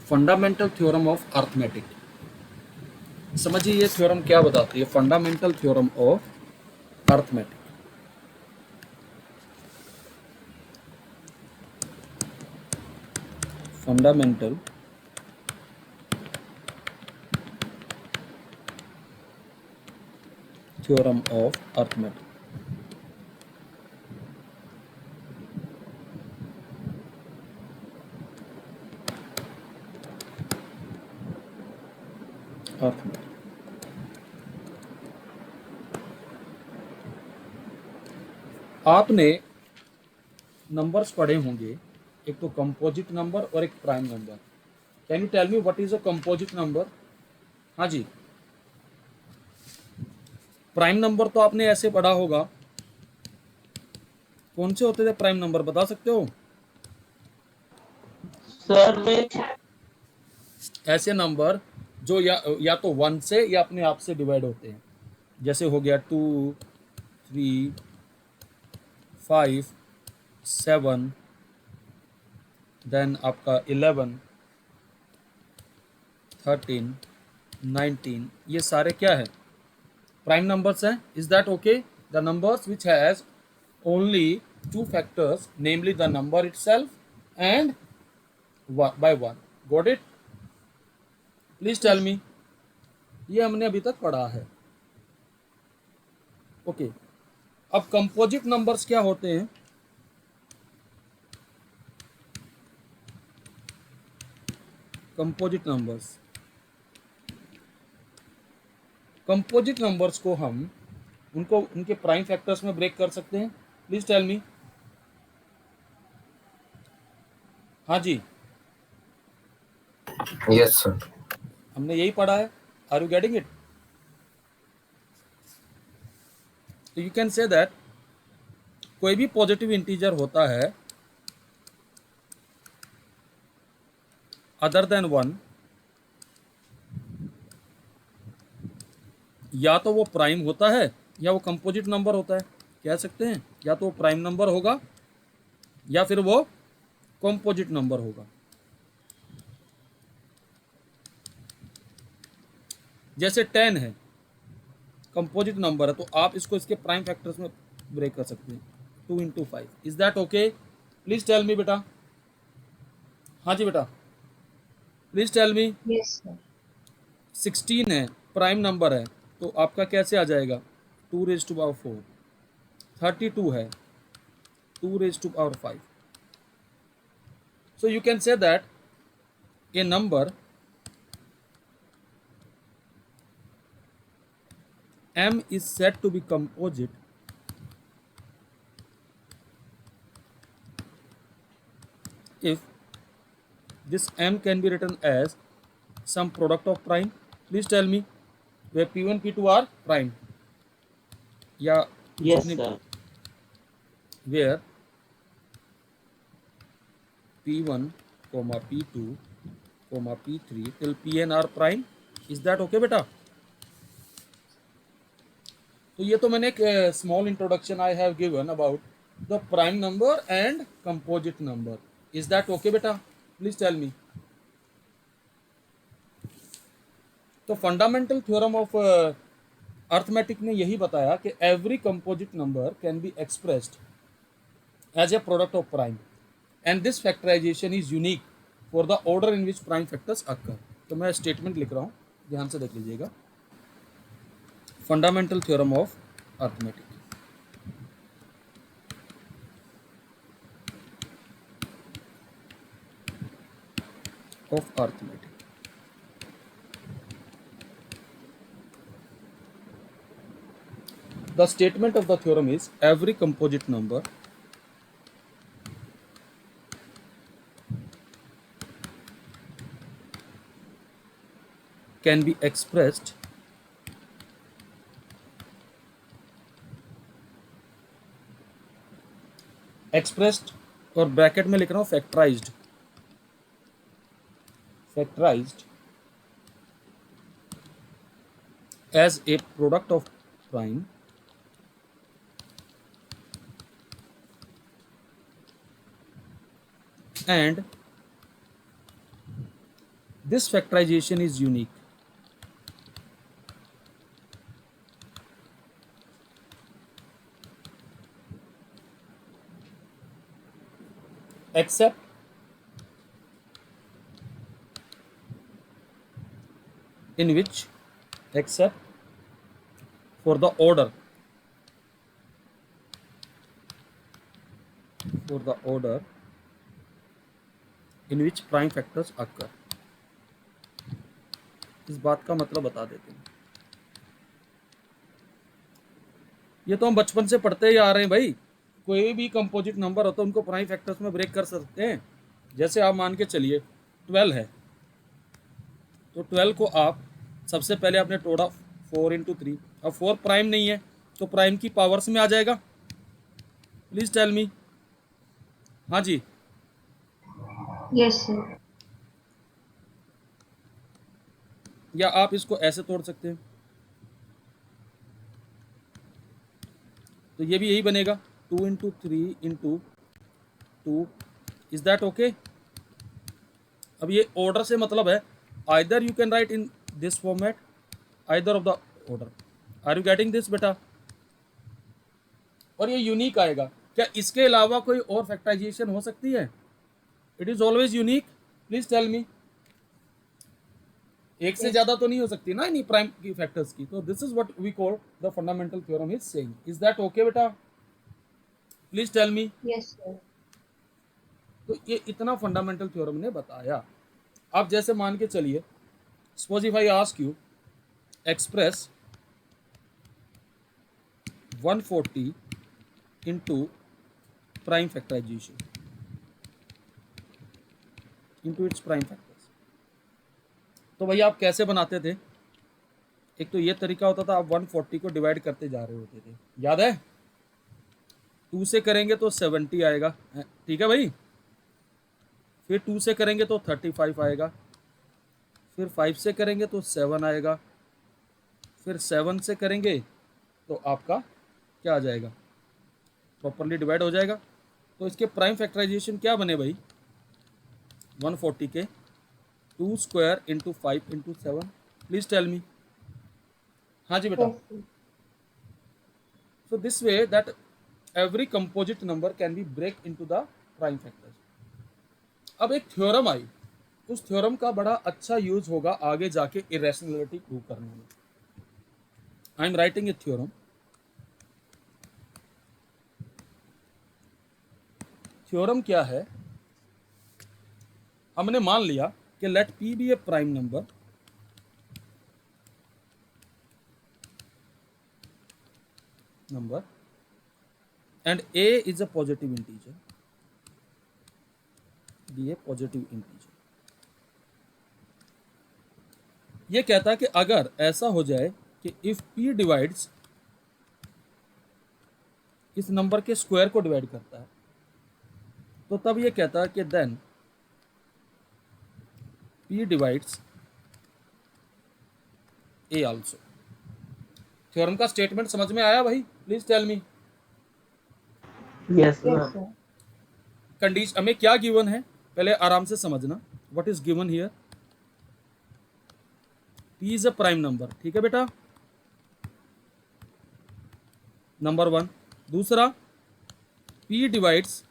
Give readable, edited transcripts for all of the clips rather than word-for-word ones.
Fundamental theorem of arithmetic. समझिए ये theorem क्या बताती है, fundamental theorem of arithmetic. Fundamental theorem of arithmetic. Arithmetic आपने नंबर्स पढ़े होंगे, एक तो कंपोजिट नंबर और एक prime number. Can you tell me what is a composite number? हाँ जी। प्राइम नंबर तो आपने ऐसे पढ़ा होगा, कौन से होते थे प्राइम नंबर, बता सकते हो? सर वे ऐसे नंबर जो या तो वन से या अपने आप से डिवाइड होते हैं, जैसे हो गया 2, 3, 5, 7, देन आपका 11, 13, 19, ये सारे क्या है, प्राइम नंबर्स हैं। Is that okay? The numbers which has only two factors, namely the number itself and by one. Got it? Please tell me. ये हमने अभी तक पढ़ा है। ओके, अब कंपोजिट नंबर्स क्या होते हैं? कंपोजिट नंबर्स, कंपोजिट नंबर्स को हम उनको उनके प्राइम फैक्टर्स में ब्रेक कर सकते हैं। Please tell me. हाँ जी, यस सर। हमने यही पढ़ा है। Are you getting it? तो यू कैन से दैट कोई भी पॉजिटिव इंटीजर होता है अदर देन वन, या तो वो प्राइम होता है या वो कंपोजिट नंबर होता है। कह सकते हैं या तो वो प्राइम नंबर होगा या फिर वो कंपोजिट नंबर होगा। जैसे 10 है, कंपोजिट नंबर है, तो आप इसको इसके प्राइम फैक्टर्स में ब्रेक कर सकते हैं, 2 × 5। Is that okay? Please tell me बेटा। हाँ जी बेटा, please tell me. Yes sir. 16 है, प्राइम नंबर है, तो आपका कैसे आ जाएगा? 2⁴। 32 है, 2⁵. So you can say that a number m is said to be composite if this m can be written as some product of prime. Please tell me, where p1 p2 are prime, या yes जितनी, sir. where p1 p2 p3 till pn are prime. Is that okay बेटा? तो ये तो मैंने एक small introduction I have given about the prime number and composite number. Is that okay बेटा? Please tell me. तो fundamental theorem of arithmetic ने यही बताया कि every composite number can be expressed as a product of prime and this factorisation is unique for the order in which prime factors occur. तो मैं statement लिख रहा हूँ, ध्यान से देख लीजिएगा। Fundamental theorem of arithmetic. The statement of the theorem is every composite number can be expressed और ब्रैकेट में लिख रहा हूं factorised as a product of prime and This factorization is unique. Except in which, except for the order, in which prime factors occur. इस बात का मतलब बता देते हैं। ये तो हम बचपन से पढ़ते ही आ रहे हैं भाई। कोई भी कंपोजिट नंबर हो तो उनको प्राइम फैक्टर्स में ब्रेक कर सकते हैं। जैसे आप मान के चलिए 12 है, तो 12 को आप सबसे पहले आपने तोड़ा 4 × 3। अब 4 प्राइम नहीं है तो प्राइम की पावर्स में आ जाएगा। Please tell me. हाँ जी, Yes, sir. या आप इसको ऐसे तोड़ सकते हैं, तो ये भी यही बनेगा 2 × 3 × 2। Is that okay? अब ये ऑर्डर से मतलब है either you can write in this format, either of the order. Are you getting this बेटा? और ये यूनिक आएगा। क्या इसके अलावा कोई और फैक्टराइजेशन हो सकती है? It is always unique. Please tell me. एक से Yes. ज्यादा तो नहीं हो सकती ना इन्हीं प्राइम की फैक्टर्स की। तो this is what we call the fundamental theorem is saying. Is that okay बेटा? Please tell me. Yes, sir. तो ये इतना फंडामेंटल थ्योरम ने बताया। आप जैसे मान के चलिए, suppose if I ask you express 140 into prime factorization into its prime factors, तो भैया आप कैसे बनाते थे? एक तो ये तरीका होता था, आप 140 को डिवाइड करते जा रहे होते थे, याद है? 2 से करेंगे तो 70 आएगा, ठीक है भाई। फिर 2 से करेंगे तो 35 आएगा। फिर 5 से करेंगे तो 7 आएगा। फिर 7 से करेंगे तो आपका क्या आ जाएगा? प्रॉपरली डिवाइड हो जाएगा। तो इसके प्राइम फैक्टराइजेशन क्या बने भाई? 140 के 2² × 5 × 7। Please tell me. हाँ जी बेटा। Yes, sir. So this way that every composite number can be break into the prime factors. अब एक थ्योरम आई, उस थ्योरम का बड़ा अच्छा यूज होगा आगे जाके इरेशनलिटी प्रूव करने में। I am writing a theorem. Theorem क्या है? हमने मान लिया कि let p be a prime number and a is a positive integer, be a positive integer। ये कहता है कि अगर ऐसा हो जाए कि इफ p डिवाइड्स, इस नंबर के स्क्वायर को डिवाइड करता है, तो तब ये कहता है कि then p divides a also. Theorem का स्टेटमेंट समझ में आया भाई? Please tell me. Yes, Yes, sir. sir. Condition हमें क्या गिवन है पहले आराम से समझना। What is given here? p is a prime number, ठीक है बेटा, नंबर 1। दूसरा, p divides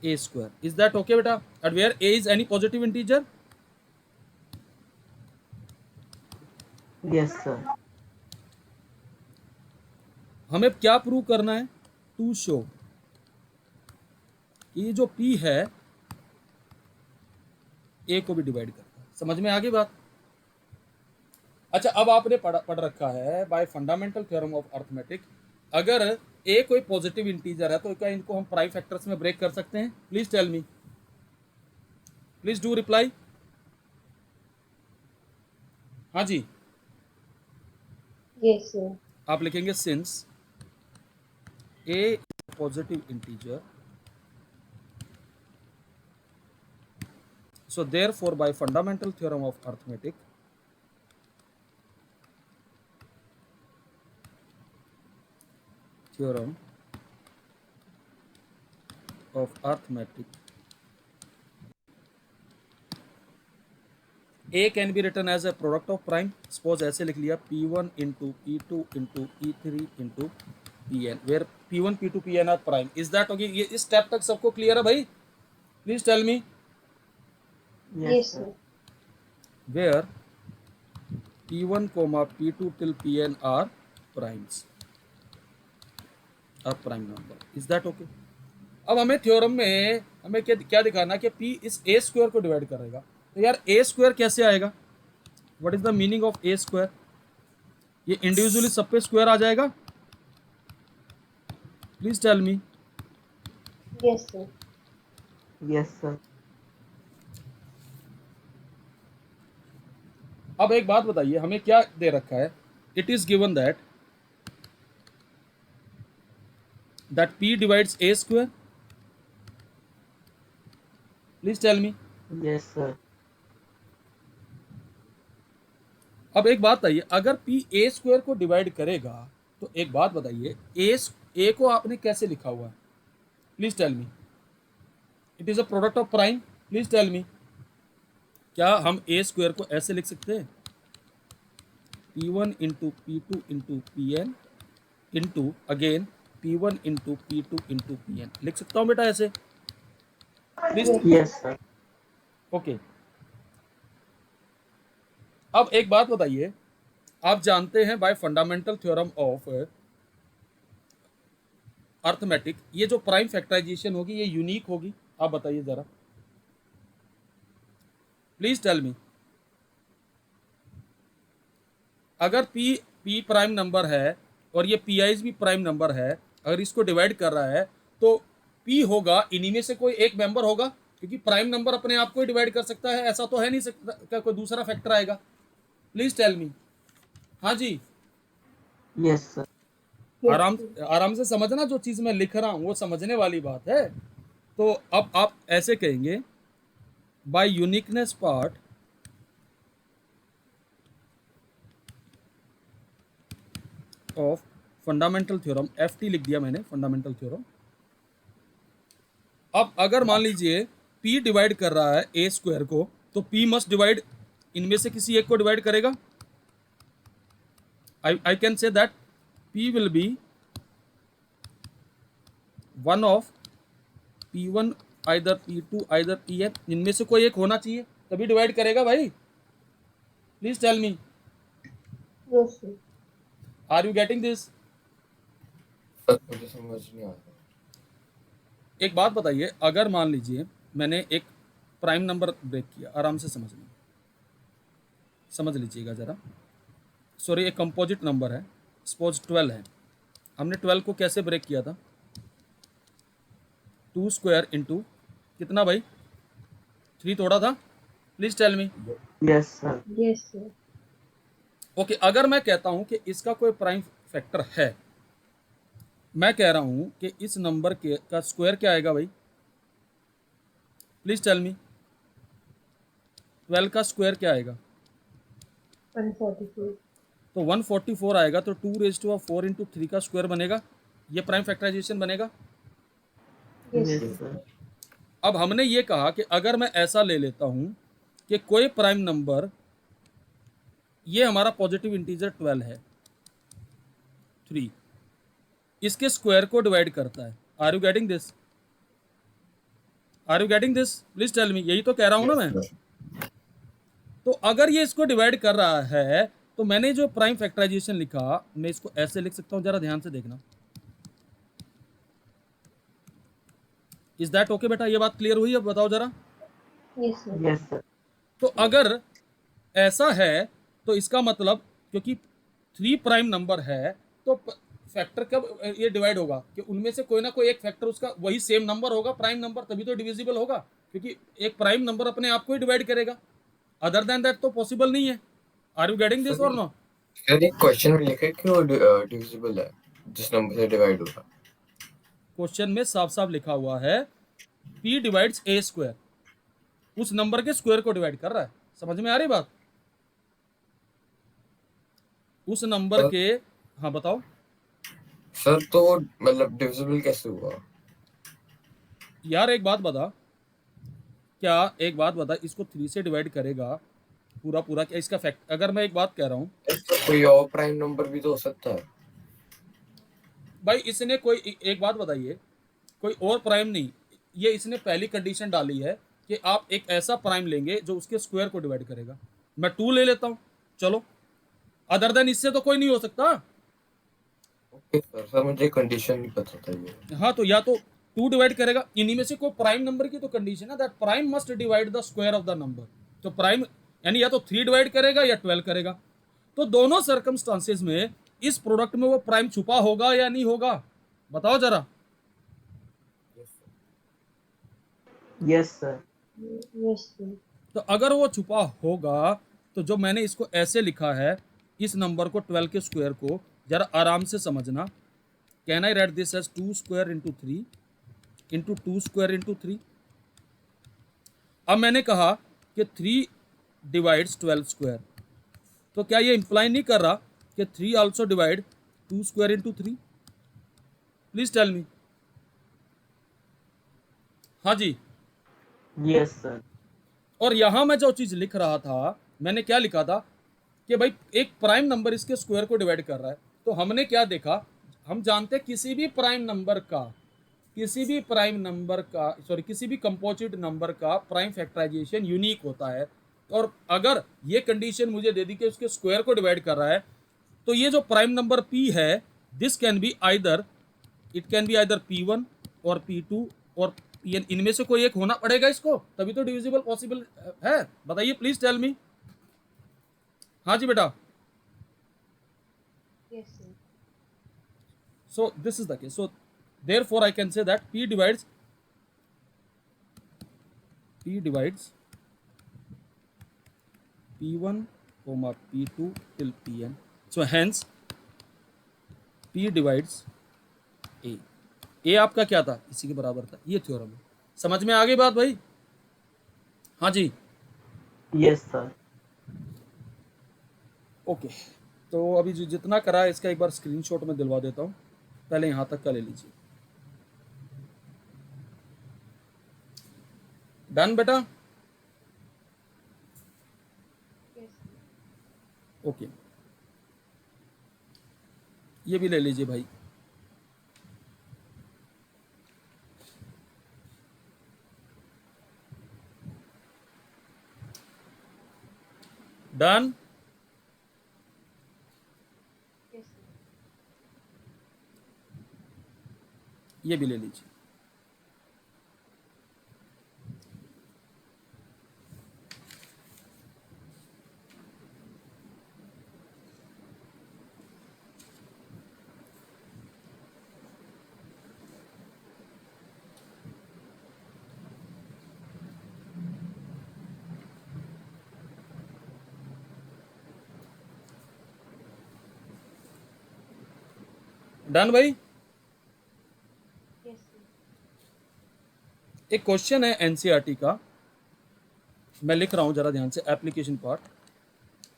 a square. Is that okay बेटा? At where a is any positive integer. Yes, sir. हमें क्या प्रूव करना है? टू शो ये जो p है a को भी डिवाइड करता है। समझ में आ गई बात? अच्छा, अब आपने पढ़ रखा है bye fundamental theorem of arithmetic, अगर a कोई पॉजिटिव इंटीजर है तो क्या इनको हम प्राइम फैक्टर्स में ब्रेक कर सकते हैं? Please tell me, please do reply. हाँ जी, Yes, sir. आप लिखेंगे since a positive integer, so therefore by fundamental theorem of arithmetic a can be written as a product of prime. Suppose ऐसे लिख लिया P1 into P2 into P3 into Pn, where P1 P2 Pn are prime. Is that okay? ये इस step तक सबको clear है भाई? Please tell me. Yes, sir. Where P1 P2 till Pn are primes, are prime number. Is that okay? अब हमें theorem में हमें क्या दिखाना कि P इस a स्क्वायर को डिवाइड करेगा. तो यार a स्क्वायर कैसे आएगा? What is the meaning of a square? ये इंडिविजुअली सब पे स्क्वायर आ जाएगा? Please tell me. Yes, sir. Yes, sir. अब एक बात बताइए, हमें क्या दे रखा है? It is given that P divides a square. Please tell me. Yes, sir. अब एक बात बताइए, अगर P a स्क्वायर को डिवाइड करेगा तो एक बात बताइए, a को आपने कैसे लिखा हुआ है? Please tell me. It is a product of prime. Please tell me. क्या हम a स्क्वायर को ऐसे लिख सकते हैं? P1 into P2 into Pn into again P1 into P2 into Pn. लिख सकता हूँ बेटा ऐसे? प्लीज. Yes, sir. ओके. अब एक बात बताइए, आप जानते हैं bye fundamental theorem of arithmetic, ये जो प्राइम फैक्टराइजेशन होगी ये यूनिक होगी. आप बताइए जरा. Please tell me. अगर P प्राइम नंबर है और ये Pi's भी प्राइम नंबर है, अगर इसको डिवाइड कर रहा है तो P होगा, इन्हीं में से कोई एक मेंबर होगा, क्योंकि प्राइम नंबर अपने आप को ही डिवाइड कर सकता है. ऐसा तो है नहीं सकता क्या कोई दूसरा फैक्टर आएगा? Please tell me. हाँ जी. Yes, sir. आराम से समझना, जो चीज मैं लिख रहा हूं वो समझने वाली बात है. तो अब आप ऐसे कहेंगे, by uniqueness part of fundamental theorem, FT लिख दिया मैंने, फंडामेंटल थ्योरम. अब अगर मान लीजिए P डिवाइड कर रहा है a स्क्वायर को, तो P मस्ट डिवाइड, इनमें से किसी एक को डिवाइड करेगा. I can say that P will be one of P1 either P2 either Pn, इनमें से कोई एक होना चाहिए, तभी डिवाइड करेगा भाई. Please tell me. Yes, sir. Are you getting this? मुझे समझ नहीं आ रहा. एक बात बताइए, अगर मान लीजिए मैंने एक प्राइम नंबर ब्रेक किया, आराम से समझ लीजिएगा जरा. सॉरी, एक कंपोजिट नंबर है, सपोज 12 है. हमने 12 को कैसे ब्रेक किया था? 2 स्क्वायर इंटू कितना भाई? 3 तोड़ा था. Please tell me. Yes, sir. Yes, sir. Okay. अगर मैं कहता हूं कि इसका कोई प्राइम फैक्टर है, मैं कह रहा हूं कि इस नंबर के का स्क्वायर क्या आएगा भाई? प्लीज टेल मी. 12 का स्क्वायर क्या आएगा? 144. तो 144 आएगा, तो 2⁴ इंटू 3 का स्क्वायर बनेगा. ये प्राइम फैक्टराइजेशन बनेगा. Yes, Yes, sir. sir. अब हमने ये कहा कि अगर मैं ऐसा ले लेता हूं कि कोई प्राइम नंबर, ये हमारा पॉजिटिव इंटीजर 12 है, 3, इसके स्क्वायर को डिवाइड करता है. Are you getting this? Are you getting this? Please tell me. यही तो कह रहा हूं ना मैं. तो अगर ये इसको डिवाइड कर रहा है, तो मैंने जो प्राइम फैक्टराइजेशन लिखा, मैं इसको ऐसे लिख सकता हूं, जरा ध्यान से देखना. इज दैट ओके बेटा? ये बात क्लियर हुई? अब बताओ जरा. Yes, sir. Yes, sir. तो अगर ऐसा है तो इसका मतलब, क्योंकि 3 प्राइम नंबर है, तो फैक्टर कब ये डिवाइड होगा कि उनमें से कोई ना कोई एक फैक्टर उसका वही सेम नंबर होगा, प्राइम नंबर, तभी तो डिविजिबल होगा, क्योंकि एक प्राइम नंबर अपने आप को ही डिवाइड करेगा. अदर देन दैट तो पॉसिबल नहीं है. आर यू गेटिंग दिस और नो? यार एक क्वेश्चन में लिखा है कि वो डिविजिबल है जिस नंबर से डिवाइड होगा. क्वेश्चन में साफ साफ लिखा हुआ है P डिवाइड्स a स्क्वायर, उस नंबर के स्क्वायर को डिवाइड कर रहा है. समझ में आ रही बात? उस नंबर के. हाँ बताओ. सर तो मतलब डिविजिबल कैसे हुआ? यार एक बात बता, क्या एक बात बता, इसको 3 से डिवाइड करेगा पूरा पूरा क्या इसका फैक्ट, अगर मैं एक बात कह रहा हूँ इसका कोई और प्राइम नंबर भी तो हो सकता है। भाई, इसने कोई एक बात बताइए, कोई और प्राइम नहीं, ये इसने पहली कंडीशन डाली है कि आप एक ऐसा प्राइम लेंगे जो उसके स्क्वायर को डिवाइड करेगा। मैं 2 ले लेता हूँ, चलो, अदर देन इससे तो कोई नहीं हो सकता। ओके सर, सर मुझे कंडीशन नहीं पता था ये। हाँ, तो या तो 2 डिवाइड करेगा, इन्हीं में से कोई प्राइम नंबर की तो कंडीशन है that prime must divide the square of the number. तो प्राइम यानी या तो 3 डिवाइड करेगा या 12 करेगा। तो दोनों सर्कमस्टांसेस में इस प्रोडक्ट में वो प्राइम छुपा होगा या नहीं होगा, बताओ जरा। Yes, sir. Yes, sir. तो अगर वो छुपा होगा तो जो मैंने इसको ऐसे लिखा है, इस नंबर को 12 के स्क्वायर को, जरा आराम से समझना। Can I write this as 2 square into 3 into 2 square into 3। अब मैंने कहा कि 3 डिवाइड्स 12 स्क्वायर, तो क्या ये इंप्लाई नहीं कर रहा कि 3 also divide 2 square into 3? Please tell me. हाँ जी। Yes, sir. और यहां मैं जो चीज लिख रहा था, मैंने क्या लिखा था कि भाई एक प्राइम नंबर इसके स्क्वायर को डिवाइड कर रहा है। तो हमने क्या देखा, हम जानते हैं किसी भी प्राइम नंबर का, किसी भी कंपोजिट नंबर का प्राइम फैक्टराइजेशन यूनिक होता है। और अगर ये कंडीशन मुझे दे दी कि उसके स्क्वायर को डिवाइड कर रहा है, तो ये जो प्राइम नंबर p है, this can be either, it can be either p1 और p2 और pn, इनमें से कोई एक होना पड़ेगा इसको, तभी तो डिविजिबल पॉसिबल है। बताइए, प्लीज टेल मी। हाँ जी बेटा। Yes, sir. So this is the case. So therefore I can say that p divides p1 comma p2 till pn. So hence p divides a. a आपका क्या था, इसी के बराबर था, ये थ्योरम है। समझ में आ गई बात भाई? हाँ जी। Yes, sir. ओके, तो अभी जो जितना करा है इसका एक बार स्क्रीनशॉट में दिलवा देता हूँ, पहले यहाँ तक का ले लीजिए। डन बेटा? Yes, sir. ओके, ये भी ले लीजिए भाई। डन? Yes, sir. ये भी ले लीजिए। डन भाई? Yes, sir. एक क्वेश्चन है एनसीईआरटी का, मैं लिख रहा हूं, जरा ध्यान से, एप्लीकेशन पार्ट।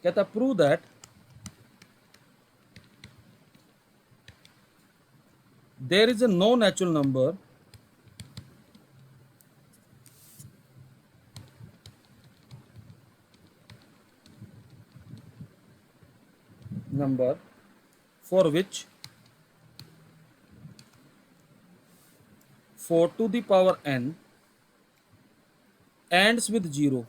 कहता prove that there is a no natural number for which 4 to the power n ends with 0,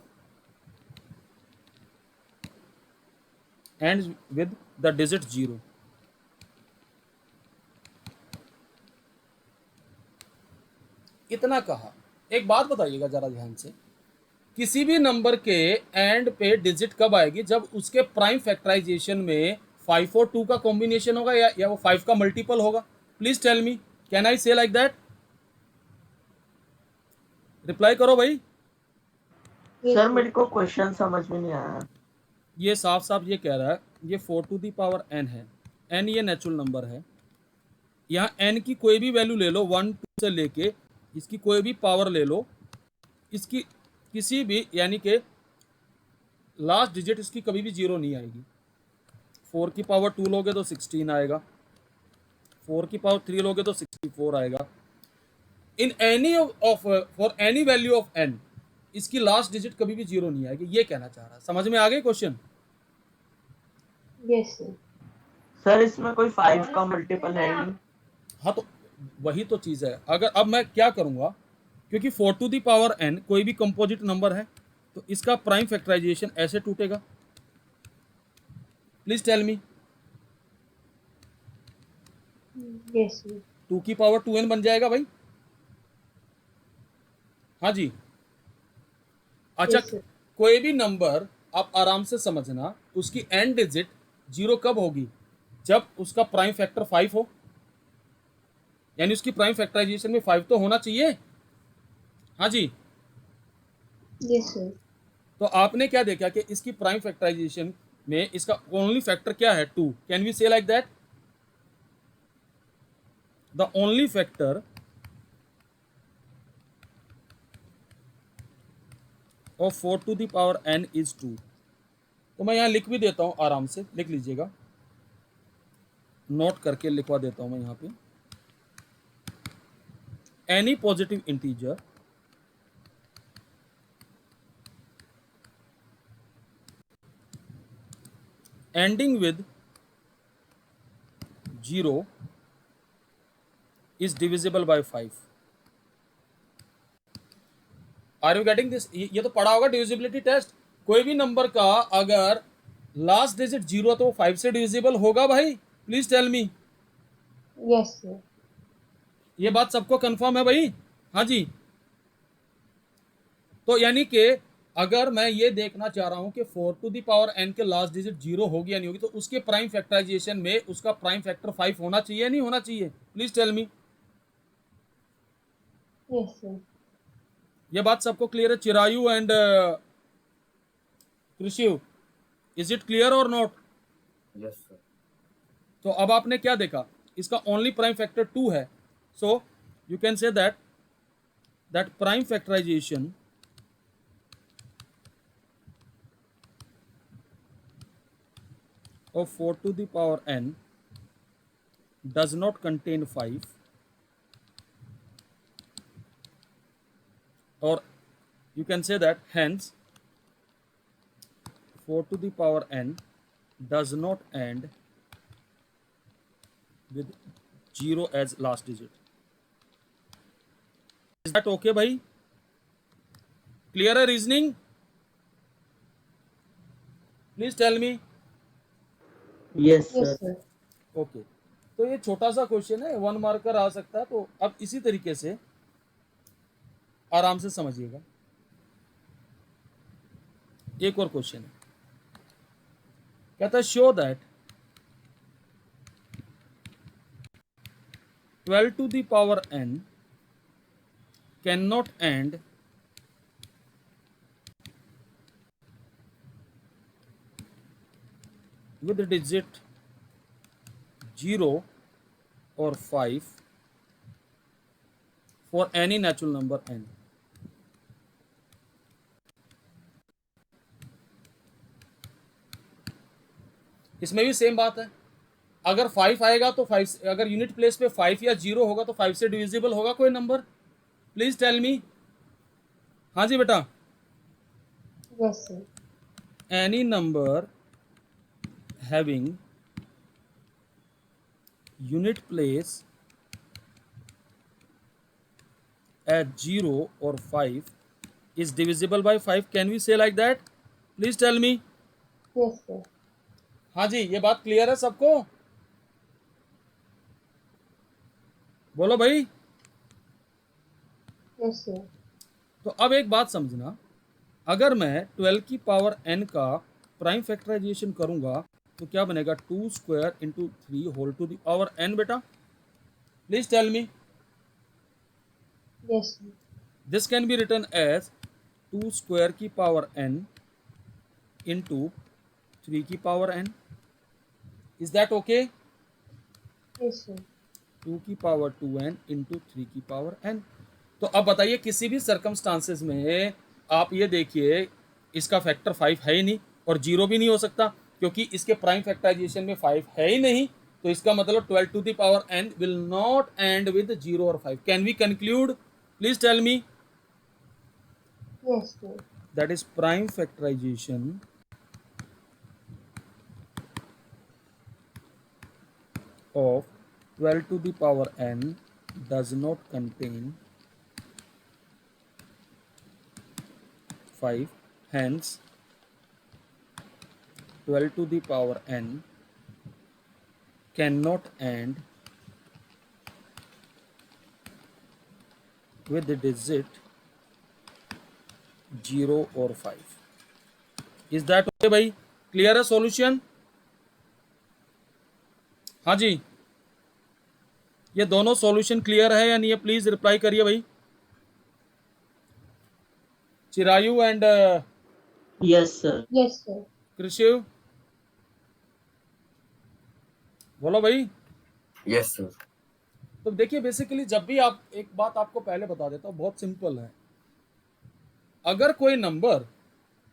ends with the digit 0। इतना कहा। एक बात बताइएगा जरा ध्यान से, किसी भी नंबर के एंड पे डिजिट कब आएगी, जब उसके प्राइम फैक्टराइजेशन में 5 और 2 का कॉम्बिनेशन होगा या वो 5 का मल्टीपल होगा। Please tell me, can I say like that? Reply करो भाई। Yes, sir sir. मेरे को क्वेश्चन समझ में नहीं आया। ये साफ साफ ये कह रहा है, ये 4 टू दी पावर n है, n ये नेचुरल नंबर है। यहाँ n की कोई भी वैल्यू ले लो, 1 2 से लेके इसकी कोई भी पावर ले लो, इसकी किसी भी यानी कि लास्ट डिजिट इसकी कभी भी 0 नहीं आएगी। 4 की पावर 2 लोगे तो 16 आएगा, 4 की पावर 3 लोगे तो 64 आएगा। In any of for any value of n, इसकी लास्ट डिजिट कभी भी 0 नहीं आएगी, ये कहना चाह रहा है। समझ में आ गई क्वेश्चन? Yes, sir. सर इसमें कोई 5 का मल्टीपल है ही नहीं। हाँ तो वही तो चीज़ है। अगर अब मैं क्या करूँगा, क्योंकि 4 टू द पावर n कोई भी कंपोजिट नंबर है, तो इसका प्राइम फैक्टराइजेशन ऐसे टूटेगा। Please tell me. Yes, sir. 2 की पावर 2n बन जाएगा भाई। हाँ जी। अच्छा, Yes, sir. कोई भी नंबर आप आराम से समझना, उसकी एंड डिजिट 0 कब होगी? जब उसका प्राइम फैक्टर 5 हो, यानी उसकी प्राइम फैक्टराइजेशन में 5 तो होना चाहिए। हाँ जी। Yes, sir. तो आपने क्या देखा कि इसकी प्राइम फैक्टराइजेशन में इसका ओनली फैक्टर क्या है? 2। Can we say like that? The only factor of 4 to the power n is 2। तो मैं यहां लिख भी देता हूं, आराम से लिख लीजिएगा, नोट करके लिखवा देता हूं मैं यहां पे। Any positive integer ending with 0 is divisible by 5। Are you getting this? ये तो पढ़ा होगा डिविजिबिलिटी टेस्ट। कोई भी नंबर का अगर लास्ट डिजिट 0 तो 5 से डिविजिबल होगा भाई। Please tell me. Yes, sir. ये बात सबको कंफर्म है भाई? हाँ जी। तो यानी कि अगर मैं ये देखना चाह रहा हूं कि 4 टू द पावर n के लास्ट डिजिट 0 होगी या नहीं होगी, तो उसके प्राइम फैक्टराइजेशन में उसका प्राइम फैक्टर 5 होना चाहिए या नहीं होना चाहिए? Please tell me. Yes, sir. ये बात सबको क्लियर है? Chirayu and Krishiv, is it clear और नॉट? Yes, sir. तो अब आपने क्या देखा, इसका ओनली प्राइम फैक्टर 2 है। So you can say that prime factorization of 4 to the power n does not contain 5, or you can say that hence 4 to the power n does not end with 0 as last digit। is that okay भाई? clear है reasoning? please tell me। Yes Yes, sir. sir. Okay तो ये छोटा सा question है, 1 marker आ सकता है। तो अब इसी तरीके से आराम से समझिएगा। एक और क्वेश्चन है, कहता है show that 12 to the power n can not end with digit 0 or 5 for any natural number n। इसमें भी सेम बात है। अगर 5 आएगा तो 5, अगर यूनिट प्लेस पे 5 या 0 होगा तो 5 से डिविजिबल होगा कोई नंबर? Please tell me. हाँ जी बेटा। Yes, sir. Any number having unit place at 0 or 5 is divisible by 5। can we say like that? please tell me। Yes, sir. हाँ जी, ये बात क्लियर है सबको? बोलो भाई। Yes, sir. तो अब एक बात समझना, अगर मैं 12 की पावर n का प्राइम फैक्टराइजेशन करूंगा तो क्या बनेगा? 2 square into 3 whole to the power n। बेटा please tell me. Yes, sir. This can be written as 2 square की पावर n इंटू 3 की power n। Is that okay? Yes, sir. 2 की power 2n into 3 की power n। तो अब बताइए, किसी भी सर्कमस्टांसेस में आप ये देखिए, इसका फैक्टर 5 है ही नहीं और 0 भी नहीं हो सकता, क्योंकि इसके प्राइम फैक्टराइजेशन में 5 है ही नहीं। तो इसका मतलब 12 to the power n will not end with 0 और 5। Can we conclude? Please tell me. Yes, sir. that is prime factorization of 12 to the power n does not contain 5, hence 12 to the power n cannot end with the digit 0 or 5. Is that okay भाई? Clear है solution? हाँ जी, ये दोनों solution clear है या नहीं है? Please reply करिए भाई. Chirayu and Yes, sir. Yes, sir. कृषिव, बोलो भाई. Yes, sir. तो देखिए बेसिकली जब भी आप, एक बात आपको पहले बता देता हूँ, बहुत सिंपल है. अगर कोई नंबर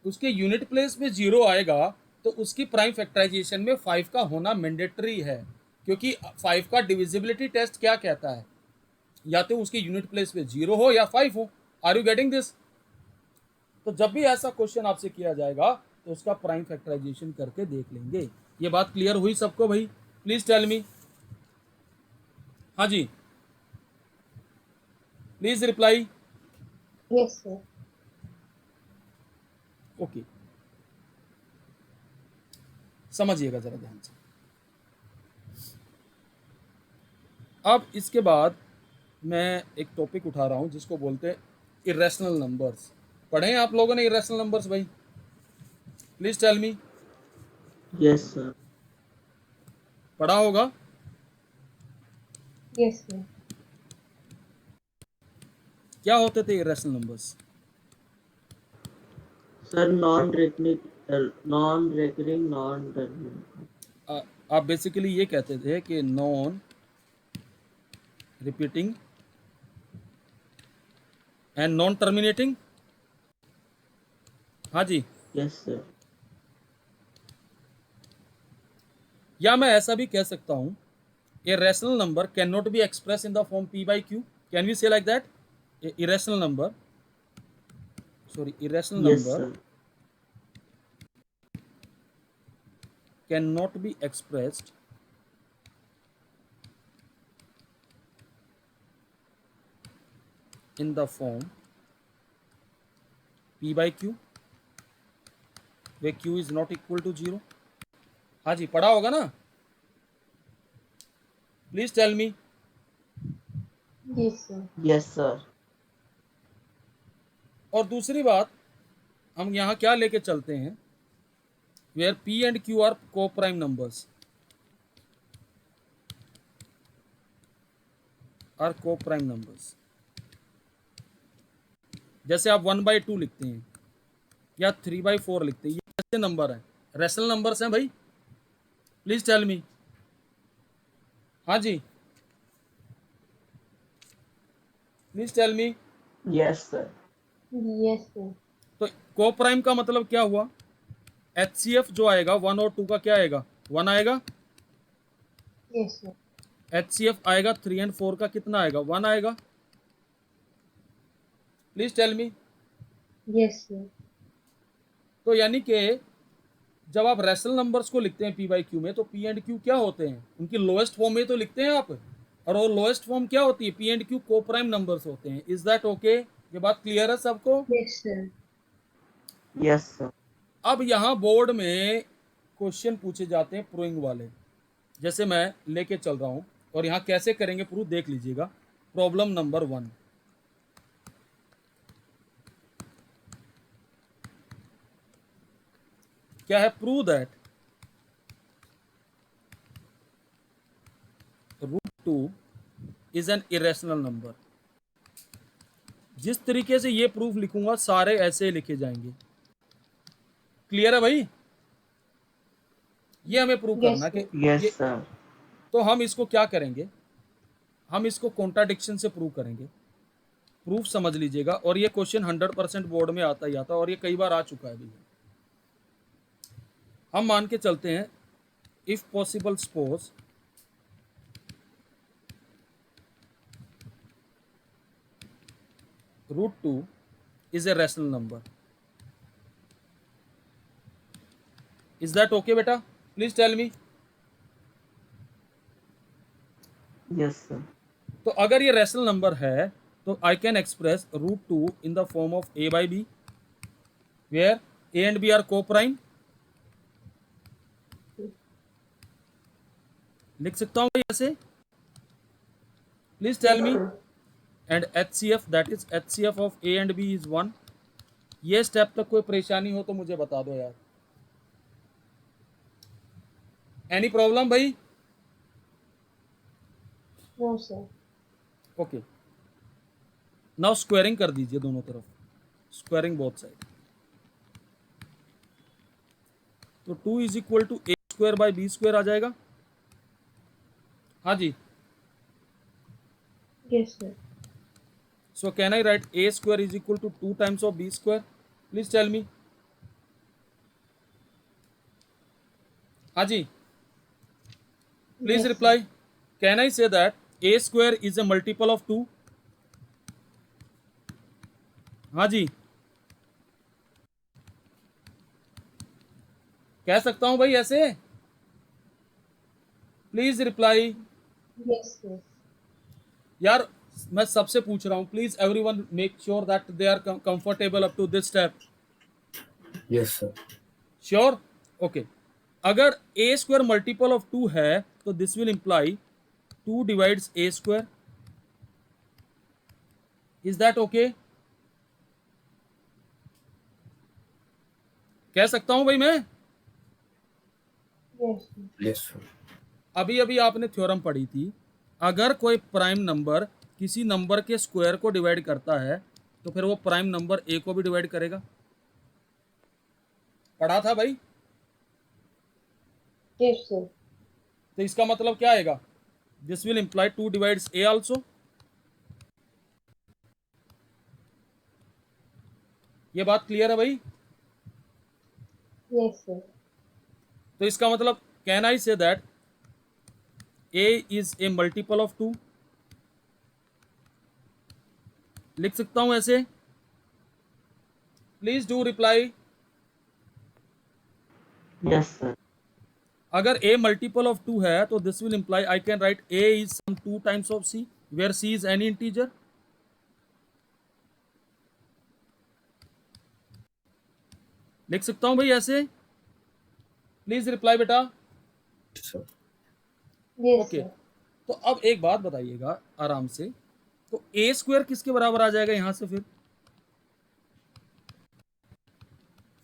उसके यूनिट प्लेस में 0 आएगा तो उसकी प्राइम फैक्टराइजेशन में 5 का होना मैंडेटरी है, क्योंकि 5 का डिविजिबिलिटी टेस्ट क्या कहता है, या तो उसकी यूनिट प्लेस पे 0 हो या 5 हो. Are you getting this? तो जब भी ऐसा क्वेश्चन आपसे किया जाएगा तो उसका प्राइम फैक्टराइजेशन करके देख लेंगे. ये बात क्लियर हुई सबको भाई? Please tell me. हाँ जी, please reply. Yes, sir. Okay, समझिएगा जरा ध्यान से. अब इसके बाद मैं एक टॉपिक उठा रहा हूं जिसको बोलते हैं इरेशनल नंबर्स. पढ़े हैं आप लोगों ने इरेशनल नंबर्स भाई? Please tell me. Yes, sir. पढ़ा होगा. Yes, sir. क्या होते थे irrational numbers? Sir, non-recurring, non-terminal. आप बेसिकली ये कहते थे कि non repeating and non terminating. हाँ जी, Yes, sir. या मैं ऐसा भी कह सकता हूं, a rational number can not be express in the form p by q. Can we say like that? irrational number, sorry, irrational Yes, number sir. cannot be expressed in the form p by q where q is not equal to 0. हाँ जी, पढ़ा होगा ना? Please tell me. Yes, sir. Yes, sir. और दूसरी बात, हम यहाँ क्या लेके चलते हैं, where p and q are coprime numbers, are coprime numbers. जैसे आप 1/2 लिखते हैं या 3/4 लिखते हैं, ये कैसे नंबर है? रैशनल नंबर्स हैं भाई. Please tell me. हाँ जी, please tell me. Yes, sir. Yes, sir. तो को प्राइम का मतलब क्या हुआ? HCF जो आएगा 1 और 2 का क्या आएगा? 1 आएगा. Yes, sir. HCF आएगा 3 एंड 4 का कितना आएगा? 1 आएगा. Please tell me. Yes, sir. तो यानी कि जब आप रैशनल नंबर्स को लिखते हैं p by q में, तो p एंड q क्या होते हैं? उनकी लोएस्ट फॉर्म में तो लिखते हैं आप, और वो लोएस्ट फॉर्म क्या होती है? p एंड q को प्राइम नंबर्स होते हैं. Is that okay? ये बात क्लियर है सबको? Yes, sir. Yes, sir. अब यहाँ बोर्ड में क्वेश्चन पूछे जाते हैं प्रूविंग वाले, जैसे मैं लेके चल रहा हूं, और यहाँ कैसे करेंगे प्रूव देख लीजिएगा. Problem number 1. क्या है? Prove that √2 is an irrational number. जिस तरीके से ये प्रूफ लिखूंगा सारे ऐसे लिखे जाएंगे. क्लियर है भाई? ये हमें प्रूव Yes, करना कि Yes, ये, sir. तो हम इसको क्या करेंगे, हम इसको कॉन्ट्राडिक्शन से प्रूव करेंगे. प्रूफ समझ लीजिएगा, और ये क्वेश्चन 100% बोर्ड में आता ही आता, और ये कई बार आ चुका है भैया. हम मान के चलते हैं, if possible suppose √2 is a rational number. Is that okay beta? Please tell me. Yes, sir. तो अगर ये रैशनल नंबर है तो I can express √2 in the form of a by b where a and b are co-prime. लिख सकता हूँ ऐसे. Please tell Yes, me. sir. And HCF, that is HCF of a and b is 1. ये step तक कोई परेशानी हो तो मुझे बता दो यार. एनी प्रॉब्लम भाई? No, sir. Okay. Now squaring कर दीजिए दोनों तरफ. Squaring both side. तो 2 is equal to a square by b square आ जाएगा. हाँ जी. Yes, sir. So can I write a square is equal to 2 times of b square? Please tell me. हाँ जी. Please Yes, reply. Can I say that a square is a multiple of 2? हाँ जी. कह सकता हूं भाई ऐसे? Please reply. Yes, sir. यार मैं सबसे पूछ रहा हूं. Please everyone make sure that they are comfortable up to this step. Yes, sir. Sure. Okay. अगर a स्क्वायर मल्टीपल ऑफ 2 है तो this will imply 2 divides a square. Is that okay? कह सकता हूं भाई मैं? Yes, sir. Yes, sir. अभी अभी आपने थ्योरम पढ़ी थी. अगर कोई प्राइम नंबर किसी नंबर के स्क्वायर को डिवाइड करता है तो फिर वो प्राइम नंबर a को भी डिवाइड करेगा. पढ़ा था भाई. Yes, sir. तो इसका मतलब क्या आएगा? This will imply 2 divides a also. ये बात क्लियर है भाई? Yes, sir. तो इसका मतलब can I say that a is a multiple of 2? लिख सकता हूं ऐसे? Please do reply. Yes, sir. अगर a मल्टीपल ऑफ 2 है तो this will imply I can write a is some 2 times of c where c is any integer. लिख सकता हूं भाई ऐसे? प्लीज रिप्लाई बेटा. Yes, sir. Yes, okay. sir. तो अब एक बात बताइएगा आराम से. तो a स्क्वायर किसके बराबर आ जाएगा यहां से फिर?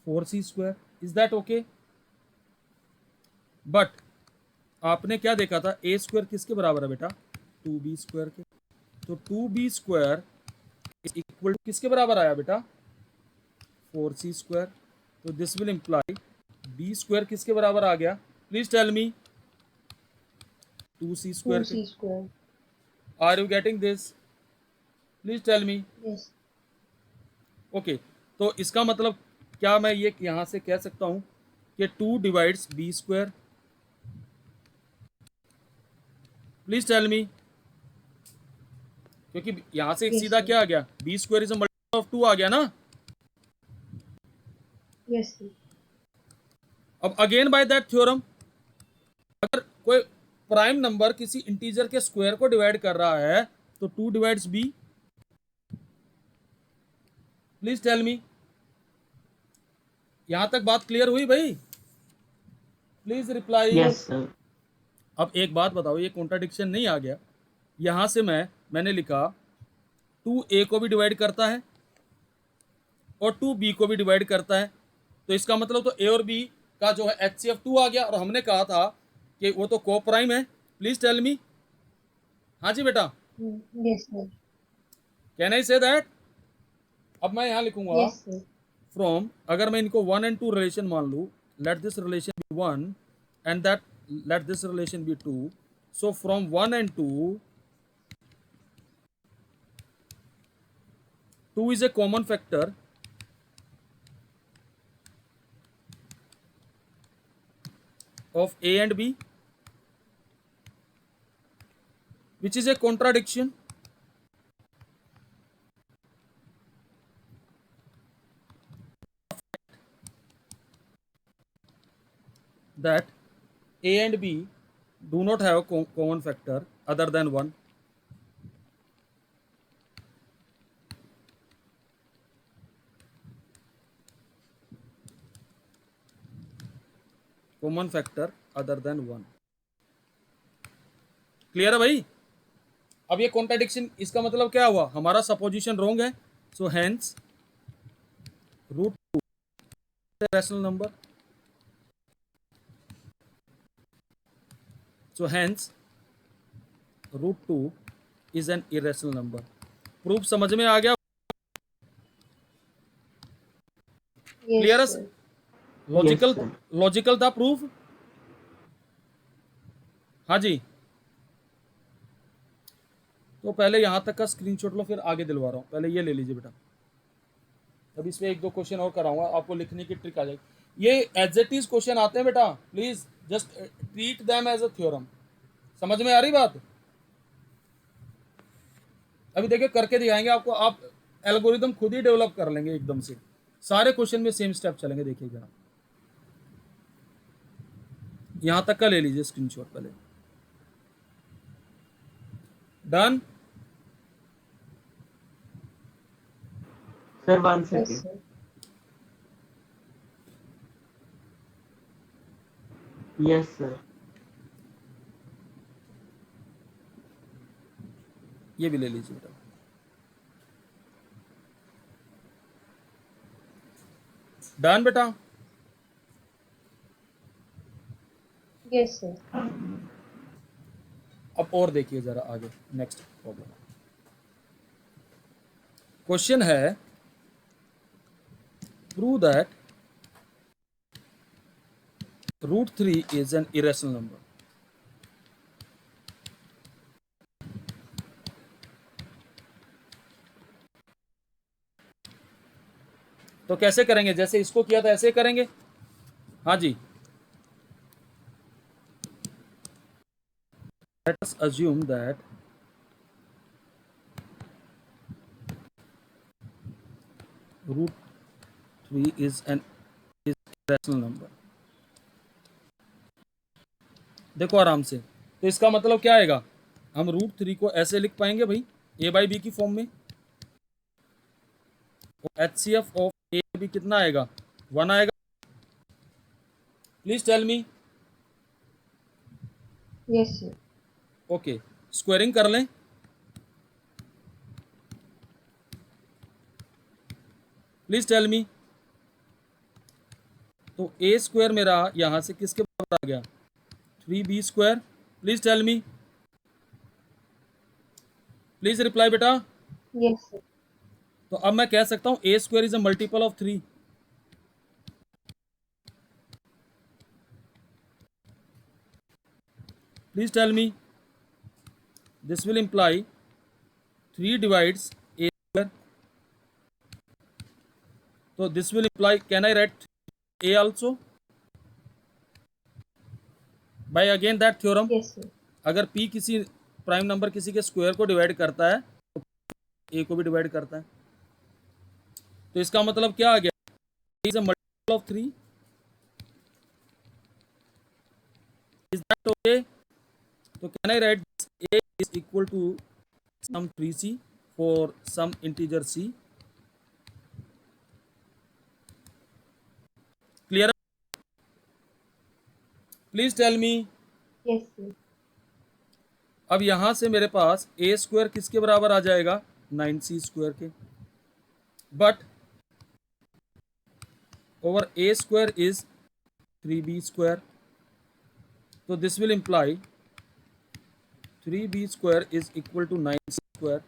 4c square. Is that okay? But आपने क्या देखा था? a स्क्वायर किसके बराबर है बेटा? 2b स्क्वायर के. तो 2b square is equal to किसके बराबर आया बेटा? 4c square. तो this will imply b square किसके बराबर आ गया? Please tell me. 2c square. 2c square. Are you getting this? Please tell me. Yes. Okay. तो इसका मतलब क्या मैं ये यहां से कह सकता हूं कि 2 divides b square? Please tell me. क्योंकि यहां से Yes, सीधा sir. क्या आ गया? b square is a multiple of 2 आ गया ना. Yes, sir. अब अगेन बाय दैट थ्योरम अगर कोई प्राइम नंबर किसी इंटीजर के स्क्वायर को डिवाइड कर रहा है तो 2 divides b. Please tell me. यहां तक बात क्लियर हुई भाई? Please reply. Yes, sir. अब एक बात बताओ, ये कॉन्ट्राडिक्शन नहीं आ गया? यहां से मैंने लिखा 2a को भी डिवाइड करता है और 2b को भी डिवाइड करता है. तो इसका मतलब तो a और b का जो है HCF 2 आ गया. और हमने कहा था कि वो तो को प्राइम है. Please tell me. हाँ जी बेटा. Yes, sir. Can I say that? अब मैं यहां लिखूंगा Yes, sir. फ्रॉम. अगर मैं इनको 1 and 2 रिलेशन मान लूं, let this relation be 1 and that let this relation be 2. So from 1 and 2 is a common factor of a and b, which is a contradiction. that A and B do not have a common factor other than 1. Common factor other than 1. Clear है भाई? अब ये contradiction, इसका मतलब क्या हुआ? हमारा supposition wrong है, so hence root two rational number, so hence root two is an irrational number. Proof समझ में आ गया? Yes, क्लियर है? sir. Logical, sir. लॉजिकल था प्रूफ? हाँ जी. तो पहले यहां तक का स्क्रीनशॉट लो, फिर आगे दिलवा रहा हूं. पहले ये ले लीजिए बेटा, अब इसमें एक दो क्वेश्चन और कराऊंगा, आपको लिखने की ट्रिक आ जाएगी. ये एज इट इज क्वेश्चन आते हैं बेटा, please just treat them as a theorem. समझ में आ रही बात? अभी देखिए करके दिखाएंगे आपको, आप एल्गोरिदम खुद ही डेवलप कर लेंगे एकदम से. सारे क्वेश्चन में सेम स्टेप चलेंगे. देखिए जरा, यहां तक का ले लीजिए स्क्रीनशॉट पहले. Done? Sir, 1 Yes, second. sir. Yes, sir. ये भी ले लीजिए बेटा. डन बेटा? Yes, sir. अब और देखिए जरा आगे, नेक्स्ट प्रॉब्लम. क्वेश्चन है, prove that root 3 is an irrational number. तो कैसे करेंगे? जैसे इसको किया था ऐसे करेंगे. हाँ जी. Let us assume that root 3 is an irrational number. देखो आराम से, तो इसका मतलब क्या आएगा? हम रूट 3 को ऐसे लिख पाएंगे भाई, a बाई बी की फॉर्म में. HCF ऑफ a बी कितना आएगा? 1 आएगा. Please tell me. Yes, sir. Okay, squaring कर लें. Please tell me. तो a स्क्वायर मेरा यहां से किसके बराबर आ गया? 3b square. Please tell me. Please reply बेटा. Yes, sir. तो अब मैं कह सकता हूं a square is a multiple of 3. Please tell me. This will imply 3 divides a square. तो this will imply, can I write a also by again that theorem? Yes, sir. अगर p किसी prime number किसी के square को divide करता है तो a को भी डिवाइड करता है. तो इसका मतलब क्या आ गया? a is a multiple of 3. Is that okay? तो can I write a is equal to some 3c for some integer c. Clear? Please tell me. Yes, sir. अब यहां से मेरे पास a स्क्वायर किसके बराबर आ जाएगा? 9c स्क्वायर के. But over a square is 3b square. तो this will imply 3b square is equal to 9c square.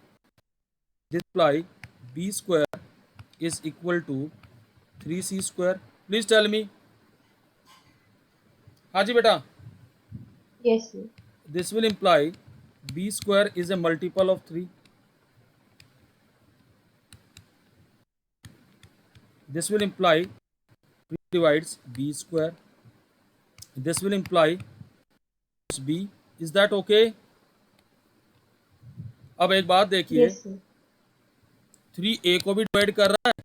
This imply b square is equal to 3c square. Please tell me. हाँ जी बेटा. Yes, sir. This will imply b square is a multiple of 3. This will imply 3 divides b square. This will imply b. Is that okay? अब एक बात देखिए, Yes, sir. 3a को भी divide कर रहा है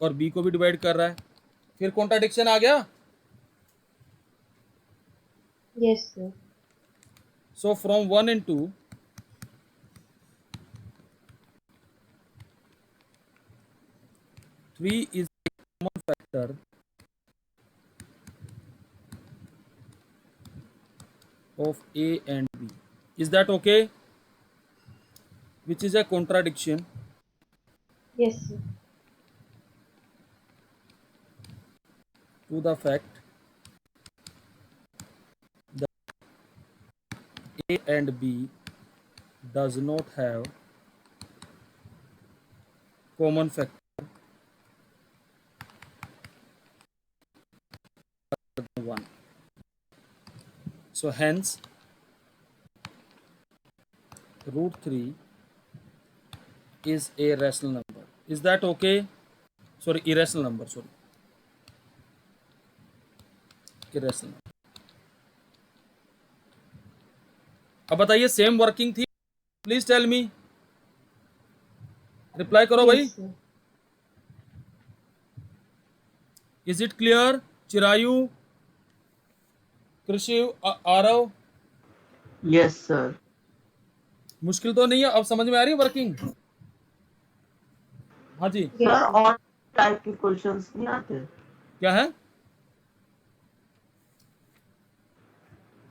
और b को भी डिवाइड कर रहा है. फिर कॉन्ट्राडिक्शन आ गया. Yes, sir. So from 1 and 2, 3 is a common factor of A and B. Is that okay? Which is a contradiction Yes, sir. to the fact that A and B does not have common factor 1. So hence root 3 is a rational number. Is that okay? Sorry, irrational number. Sorry, irrational number. अब बताइए same working थी, please tell me, reply करो भाई. Yes, sir. Is it clear? Chirayu, कृषि, Aarav, Yes, sir. मुश्किल तो नहीं है? अब समझ में आ रही है वर्किंग? हाँ जी, Yes, सर sir. और टाइप के क्वेश्चंस नहीं आते? क्या है?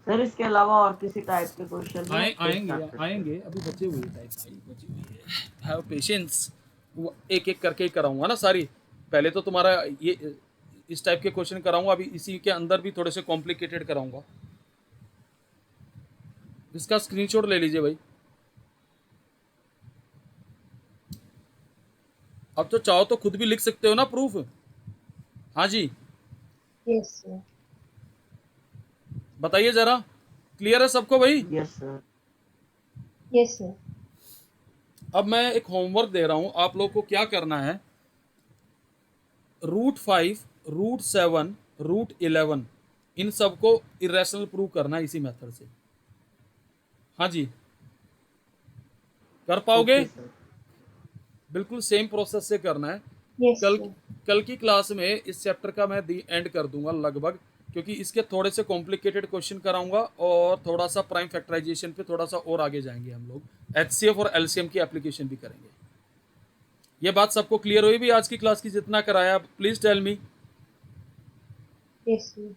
सर इसके अलावा और किसी टाइप के क्वेश्चन आएंगे अभी बचे हुए टाइप बची हुई है. हैव पेशेंस, एक एक करके ही कराऊंगा ना सारी. पहले तो तुम्हारा ये इस टाइप के क्वेश्चन कराऊंगा, अभी इसी के अंदर भी थोड़े से कॉम्प्लिकेटेड कराऊंगा. इसका स्क्रीनशॉट ले लीजिए भाई. अब तो चाहो तो खुद भी लिख सकते हो ना प्रूफ. हाँ जी, Yes, sir. बताइए जरा, क्लियर है सबको भाई? Yes sir. Yes, sir. अब मैं एक होमवर्क दे रहा हूं आप लोग को. क्या करना है, रूट 5, रूट 7, रूट 11 इन सबको इरेशनल प्रूव करना है इसी मेथड से. हाँ जी, कर पाओगे? Okay sir. बिल्कुल सेम प्रोसेस से करना है. Yes, कल sir. कल की क्लास में इस चैप्टर का मैं एंड कर दूंगा लगभग, क्योंकि इसके थोड़े से कॉम्प्लिकेटेड क्वेश्चन कराऊंगा और थोड़ा सा प्राइम फैक्टराइजेशन पे थोड़ा सा और आगे जाएंगे हम लोग. एचसीएफ और एलसीएम की एप्लीकेशन भी करेंगे. ये बात सबको क्लियर हुई भी आज की क्लास की जितना कराया? Please tell me. Yes, sir.